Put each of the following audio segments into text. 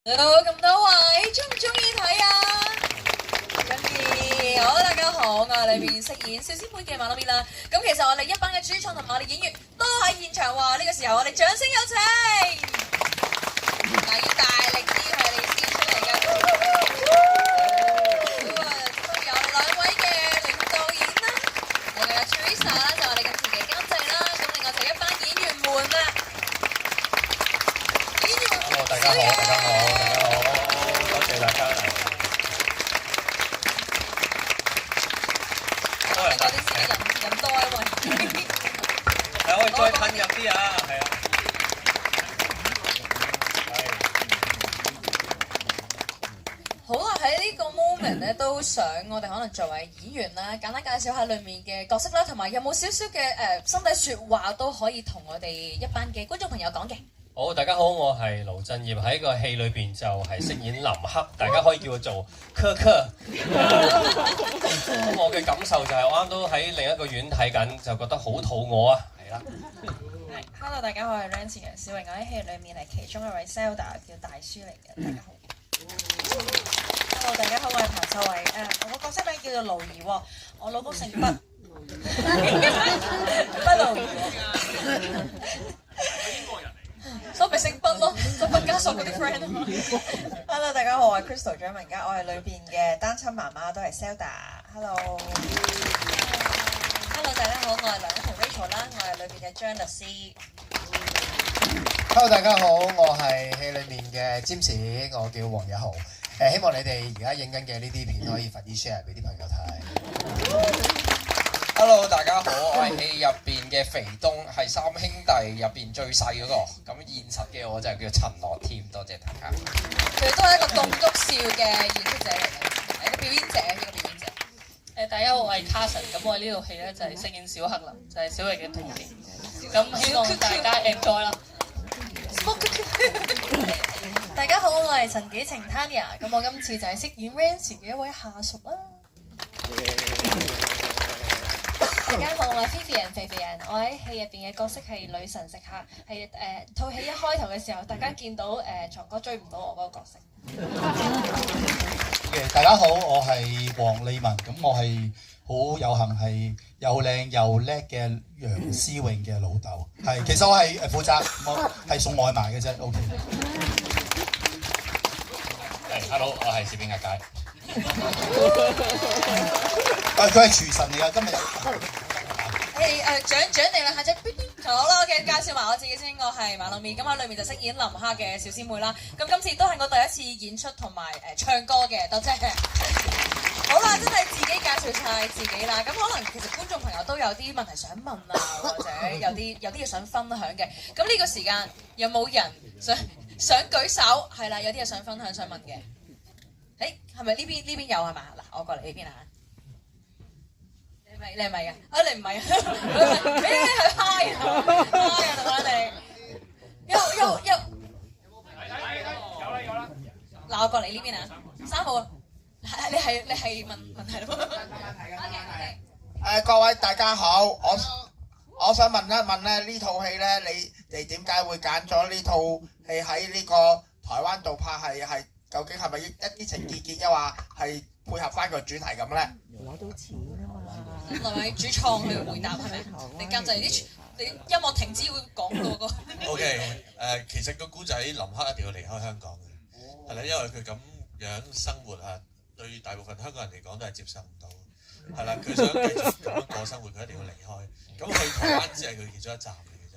咁多位中唔中意睇啊？中意，好，大家好，我係裏面飾演小師妹嘅馬路邊啦。咁其實我哋一班嘅主創同埋我哋演員都喺現場喎。呢個時候我哋掌聲有請，嗱要大力啲係你先出嚟嘅。咁啊，都有兩位嘅領導演啦，我哋阿 Teresa 啦，就我哋今次嘅監製啦。咁另外就一班演員們啦。Hello， 大家好，大家好，大家好，多謝大家嚟。多人嗰啲先人多啊，因為係我哋再近入啲啊，係啊。好啦，喺呢個 moment 咧，都想我哋可能作為演員啦，簡單介紹下裡面嘅角色啦，同埋有冇少少嘅心底説話都可以同我哋一班嘅觀眾朋友講嘅。好，大家好，我係盧振業，喺個戲裏邊就係飾演林克，大家可以叫我做柯柯。咁我嘅感受就係我啱都喺另一個院睇緊，就覺得好肚餓啊，係啦。Hello， 大家好，我係 Nancy 嘅小榮，我喺戲裏面係其中一位 Zelda 叫大叔嚟嘅，大家好。Hello， 大家好，我係彭秀慧，我個角色名叫做盧怡喎，我老公姓畢，畢盧怡。所以咪姓畢咯，就畢加索嗰啲 friend 咯。Hello， 大家好，我係 Crystal 張文嘉，我係裏邊嘅單親媽媽，都係 Zelda。Hello， 大家好，我係梁一同 Rachel 啦，我係裏邊嘅張律師。Hello， 大家好，我係戲裏面嘅占士，我叫黃日豪。希望你哋而家影緊嘅呢啲片可以快啲 share 俾啲朋友睇。Hello， 大家好，我係戲入邊嘅肥東，係三兄弟入邊最細嗰個。咁現實嘅我就叫陳樂添，多謝大家。佢哋都係一個棟篤笑嘅演出者嚟嘅，係一個表演者，一個表演者。大家好，我係 Carson，咁我呢套戲咧就係飾演小黑林，就係小慧嘅同期。咁希望大家 enjoy 啦。大家好，我係陳紀晴 Tanya， 咁我今次就係飾演 Rancy 嘅一位下屬啦。大家好，我係 Vivian 肥肥人，我喺戲入邊嘅角色係女神食客，係套戲一開頭嘅時候，大家見到床哥追唔到我嗰個角色。大家好，我係黃利文，咁我係好有幸係又靚又叻嘅楊思穎嘅老豆，係其實我係負責我係送外賣嘅啫 ，OK。Hello， 我係攝影阿佳。佢係廚神嚟㗎，今日有。獎你啦，下隻好啦，我嘅介紹埋我自己先，我係馬路面，咁喺裏面就飾演林克嘅小師妹啦。咁今次都係我第一次演出同埋唱歌嘅，多謝。好啦，真係自己介紹晒自己啦。咁可能其實觀眾朋友都有啲問題想問啊，或者有啲嘢想分享嘅。咁呢個時間有冇人想舉手？係啦，有啲嘢想分享想問嘅。誒，係咪呢邊有係嘛？嗱，我過嚟呢邊啊。你係咪啊？啊，你唔係啊？你係嗨啊！同我哋有啦！嗱，我過嚟呢邊啊，3號，你係問題咯。各位大家好，我想問一問咧，呢套戲咧，你哋點解會揀咗呢套戲喺呢個台灣度拍？係究竟係咪一啲情意結，抑或係配合翻個主題咁咧？攞到錢啊嘛！兩位主創去回答係咪？你監製啲你音樂停止會講到個。OK， 其實個古仔林克一定要離開香港嘅，係啦，因為佢咁樣生活啊，對大部分香港人嚟講都係接受唔到，係啦，佢想繼續咁樣過生活，佢一定要離開。咁去台灣只係佢其中一站嚟嘅啫，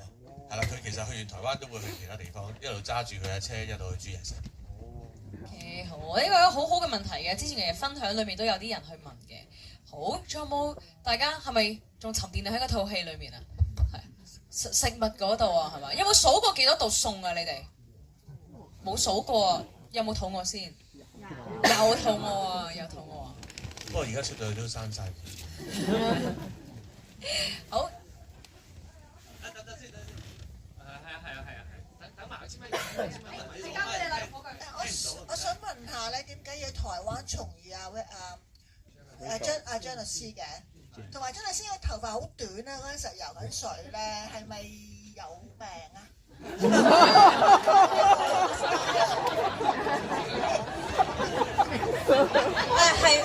係啦，佢其實去完台灣都會去其他地方，一路揸住佢嘅車，一路去煮嘢食。OK， 好，呢個係一個好好嘅問題嘅，之前嘅分享裏面都有啲人去問嘅。好，仲有冇大家係咪仲沉澱喺嗰套戲裏面啊？係食物嗰度啊，係咪？有冇數過幾多道餸啊？你哋冇數過啊？有冇肚餓先？有肚餓啊！有肚餓啊！不過而家出到去都生晒。好。等埋先。我想問下咧，點解要台灣重現張律師嘅？同埋張律師嘅頭髮好短啊！嗰陣時游緊水咧，係咪有病啊？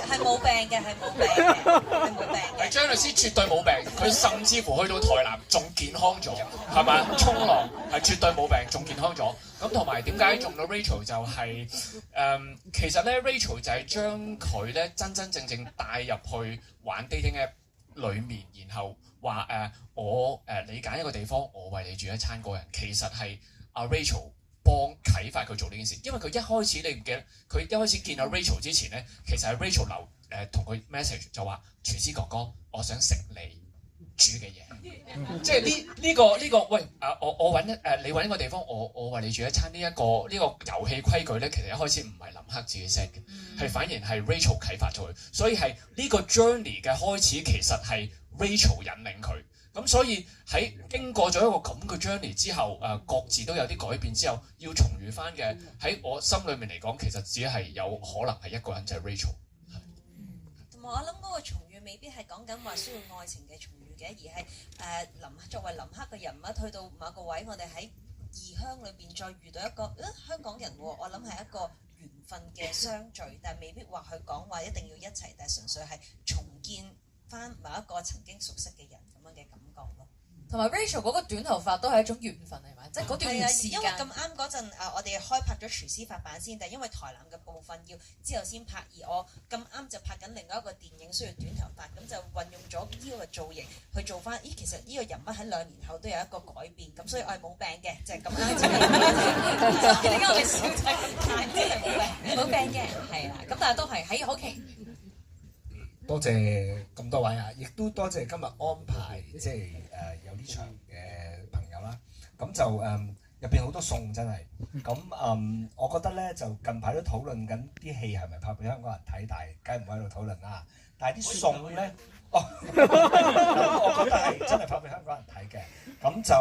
係冇病嘅，係冇病嘅，係冇病嘅。張律師絕對冇病，佢甚至乎去到台南仲健康咗，係咪？衝浪係絕對冇病，仲健康咗。咁同埋點解中到 Rachel 就係、其實咧 Rachel 就係將佢咧真真正正帶入去玩 dating app 裡面，然後話你揀一個地方，我為你煮一餐個人，其實係阿 Rachel 幫啟發佢做呢件事，因為佢一開始你唔記得，佢一開始見阿 Rachel 之前咧，其實係 Rachel 同佢 message 就話廚師哥哥，我想食你煮嘅嘢，即係呢個喂我揾你揾一個地方，我為你煮一餐呢個遊戲規矩咧，其實一開始唔係林克自己 set 嘅，係反而係 Rachel 啟發咗佢，所以係呢個 journey 嘅開始其實係 Rachel 引領佢。咁所以喺經過咗一個咁嘅 journey 之後，各自都有啲改變之後，要重遇翻嘅喺我心裏面嚟講，其實只係有可能係一個人就係 Rachel。同埋我諗嗰個重遇未必係講緊話需要愛情嘅重遇嘅，而係作為林克嘅人物去到某個位，我哋喺異鄉裏邊再遇到一個香港人喎，我諗係一個緣分嘅相聚，但係未必話去講話一定要一齊，但係純粹係重建翻某一個曾經熟悉嘅人咁樣嘅感覺咯。同埋 Rachel 嗰個短頭髮都係一種緣分係咪？即係嗰段時間。因為咁啱嗰陣我哋開拍咗廚師發版先，但係因為台南嘅部分要之後先拍，而我咁啱就拍緊另外一個電影需要短頭髮，咁就運用咗呢個造型去做翻。其實呢個人物喺2年後都有一個改變，咁所以我係冇病嘅，就係咁啱。點解我哋笑仔係冇病嘅？係啦，咁但係都係喺好奇。多謝咁多位啊，亦都多謝今日安排即係有呢場嘅朋友啦。咁就入邊好多餸真係。咁我覺得咧就近排都討論緊啲戲係咪拍俾香港人睇，但係梗係唔喺度討論啦。但係啲餸咧，我覺得係真係拍俾香港人睇嘅。咁就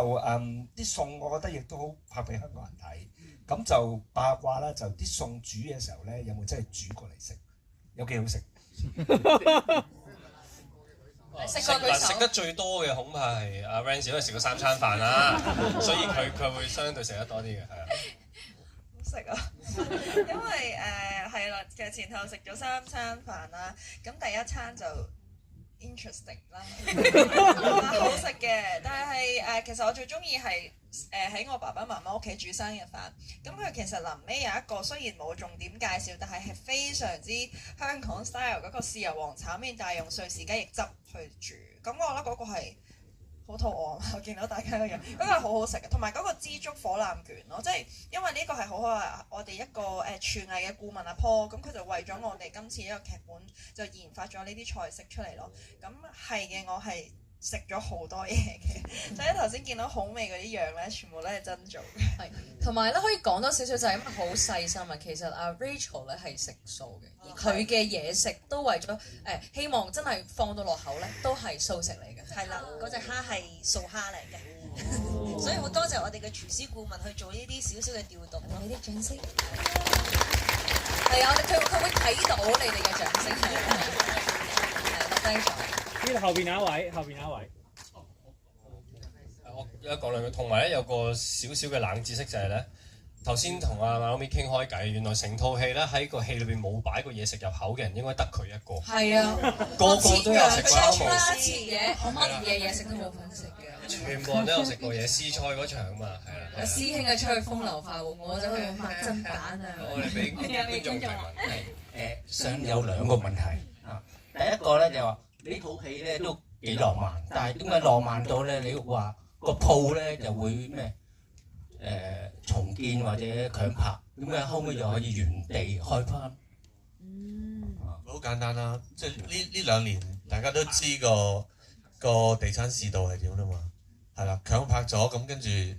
啲餸，我覺得亦都好拍俾香港人睇。咁就八卦啦，就啲餸煮嘅時候咧，有冇真係煮過嚟食？有幾好食？食得最多嘅恐怕係阿 Rance， 因為食過3餐飯啦，所以佢會相對食得多啲嘅，係啊。好食啊！因為係啦，其實前後食咗3餐飯啦，咁第一餐就 interesting 啦，好食嘅。但係其實我最中意係喺我爸爸媽媽屋企煮生日飯。咁佢其實臨尾有一個雖然冇重點介紹，但係非常之香港 style 嗰個豉油皇炒麵，但係用瑞士雞翼汁去煮。咁我覺得嗰個係好肚餓，我見到大家個樣，嗰個係好好食嘅。同埋嗰個枝竹火腩卷咯，即係因為呢個係好好我哋一個廚藝嘅顧問阿 Paul，咁佢就為咗我哋今次呢個劇本就研發咗呢啲菜式出嚟咯。咁係嘅，我係食咗好多嘢嘅，所以頭先見到好味嗰啲樣咧，全部都係真做嘅。係，同埋咧可以講多少少就係因為好細心啊。其實阿 Rachel 咧係食素嘅，而佢嘅嘢食都為咗希望真係放到落口咧都係素食嚟嘅。係啦，嗰隻蝦係素蝦嚟嘅，所以好多謝我哋嘅廚師顧問去做呢啲少少嘅調動咯。你啲掌聲係啊！佢會睇到你哋嘅掌聲係錄低咗。呢度後邊有一位，後邊有一位。我而家講兩句，同埋咧有個少少嘅冷知識就係咧，頭先同阿馬老咪傾開偈，原來成套戲咧喺個戲裏邊冇擺過嘢食入口嘅人應該得佢一個。係啊，個個都有食過一個。切嘢，我媽連嘢食都冇份食嘅。全部人都有食過嘢，試菜嗰場啊嘛，係啦。師兄啊出去風流快活，我就去抹砧板啊。我哋俾觀眾提問。想有2個問題啊。第一個咧就話呢套戲咧都幾浪漫，但係點解浪漫到咧？你話個鋪咧就會咩重建或者強拍，點解後尾又可以原地開翻？好簡單啦，即係呢2年大家都知個地產市道係點啦嘛，係啦，強拍咗咁跟住咦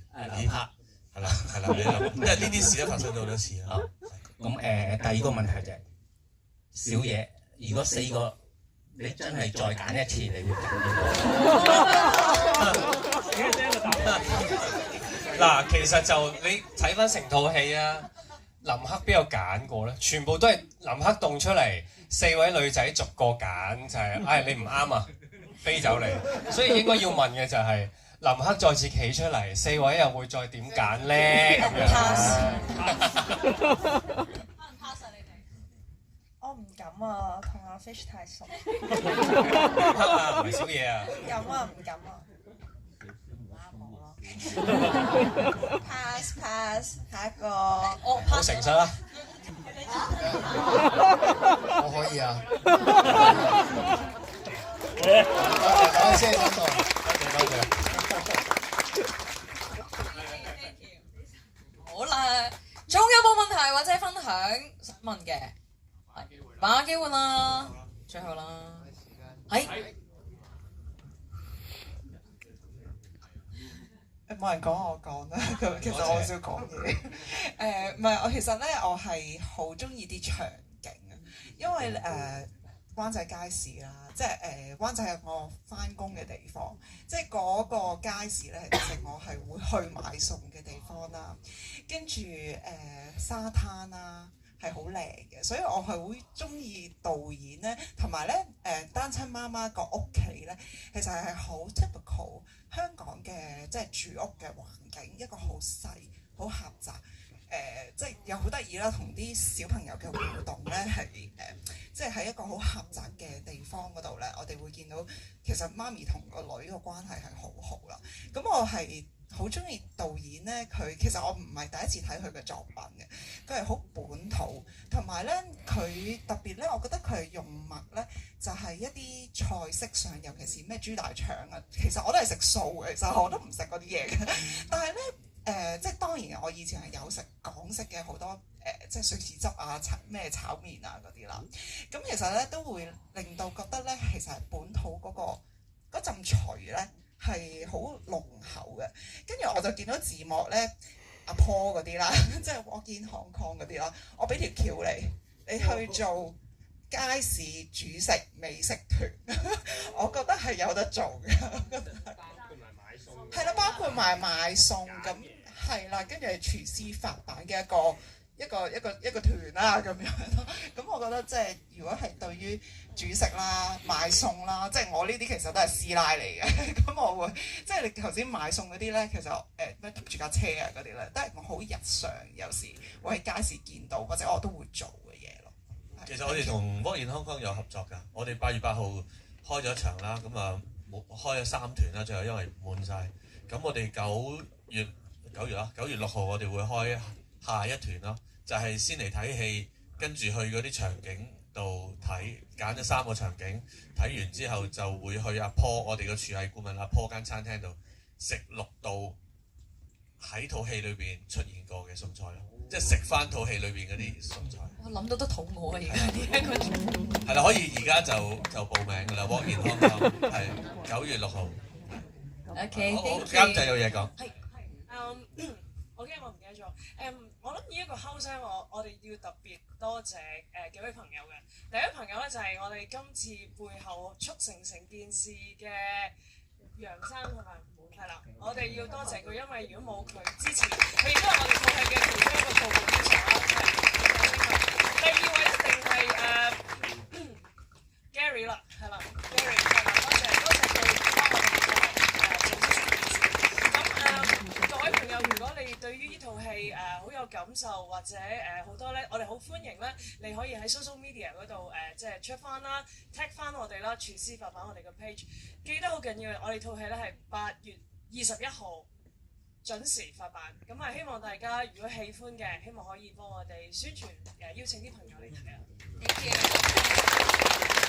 拍係啦，你諗，因為呢啲事都發生咗好多次啦。咁第二個問題就係小嘢，如果4個你真係再揀一次，你會揀邊個？嗱，其實就你睇翻成套戲啊，林克邊有揀過咧？全部都係林克動出嚟，4位女仔逐個揀，就係、你唔啱啊，飛走你。所以應該要問嘅就係、林克再次企出嚟，4位又會再點揀咧？咁樣。我唔敢啊，同阿 Fish 太熟。唔係少嘢啊！唔敢啊，唔敢啊。pass，下一個。好誠實啦。我可以啊。多謝，多謝。好啦，仲有冇問題或者分享想問嘅？把握機會啦，最後啦，係。冇人講我講啦，咁其實我好少講嘢。唔係，我其實咧，我係好中意啲場景啊，因為灣仔街市啦，即係灣仔係我翻工嘅地方，即係嗰個街市咧，其實我係會去買餸嘅地方啦，跟住沙灘啦。係好靚嘅，所以我係會中意導演咧，同埋咧單親媽媽個屋企咧，其實係好 typical 香港嘅即係住屋嘅環境，一個好細、好狹窄，即係又好得意啦，同啲小朋友嘅互動咧係即係喺一個好狹窄嘅地方嗰度咧，我哋會見到其實媽咪同個女個關係係好好啦。咁我係好中意導演咧，佢其實我唔係第一次睇佢嘅作品嘅，佢係好本土，同埋咧佢特別咧，我覺得佢係用物咧就係一啲菜式上，尤其是咩豬大腸啊，其實我都係食素嘅，其實我都唔食嗰啲嘢嘅，但係咧即係當然我以前係有食港式嘅好多即係瑞士汁啊、咩炒麵啊嗰啲啦，咁其實咧都會令到覺得咧，其實係本土嗰陣除咧。係好濃厚嘅，跟住我就見到字幕咧，阿 Paul 嗰啲啦，即係 Walk In Hong Kong 嗰啲啦，我俾條橋你去做街市煮食美食團，我覺得係有得做嘅，係啦，包括埋買餸咁，係啦，跟住係廚師發辦嘅一個團啦咁樣咯，咁我覺得即係如果係對於煮食啦、買餸啦，即係我呢啲其實都係師奶嚟嘅，咁我會即係你頭先買餸嗰啲咧，其實咩住架車啊嗰啲咧，都係我好日常有時會喺街市見到或者我都會做嘅嘢咯。其實我哋同Walk In Hong Kong有合作㗎，我哋8月8號開咗一場啦，咁啊開咗3團啦，最後因為滿晒，咁我哋9月6號我哋會開下一團咯。就係先嚟睇戲，跟住去嗰啲場景度睇，揀咗3個場景，睇完之後就會去阿 Paul，我哋個廚藝顧問阿 Paul 間餐廳度食6道喺套戲裏邊出現過嘅餸菜咯，即係食翻套戲裏邊嗰啲餸菜。我諗到都肚餓啊！而家係啦，可以而家就報名㗎啦 ，Walk In Hong Kong 係9月6號。OK，好，監製有嘢講。係我驚我唔記得咗。我諗呢一個 house 咧，我哋要特別多謝幾位朋友嘅。第一位朋友咧就係我哋今次背後促成成件事嘅楊生係咪？係啦，我哋要多謝佢，因為如果冇佢支持，佢亦都係我哋套戲嘅其中一個做導演啦。第二位一定係Gary 啦，係啦 ，Gary 係啦，多謝佢幫我哋做呢各位朋友，如果你對於呢套戲好有感受，或者好多咧，我哋好歡迎咧，你可以喺 social media 嗰度即係出翻啦 ，tag 翻我哋啦，廚師發版我哋嘅 page。記得好緊要，我哋套戲咧係8月21號準時發版。咁希望大家如果喜歡嘅，希望可以幫我哋宣傳邀請啲朋友嚟睇啊。Thank you，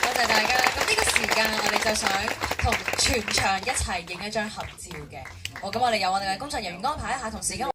多謝大家。咁呢個時間我哋就想同全場一齊影一張合照嘅。好，咁我哋由我哋嘅工作人員安排一下，同時間。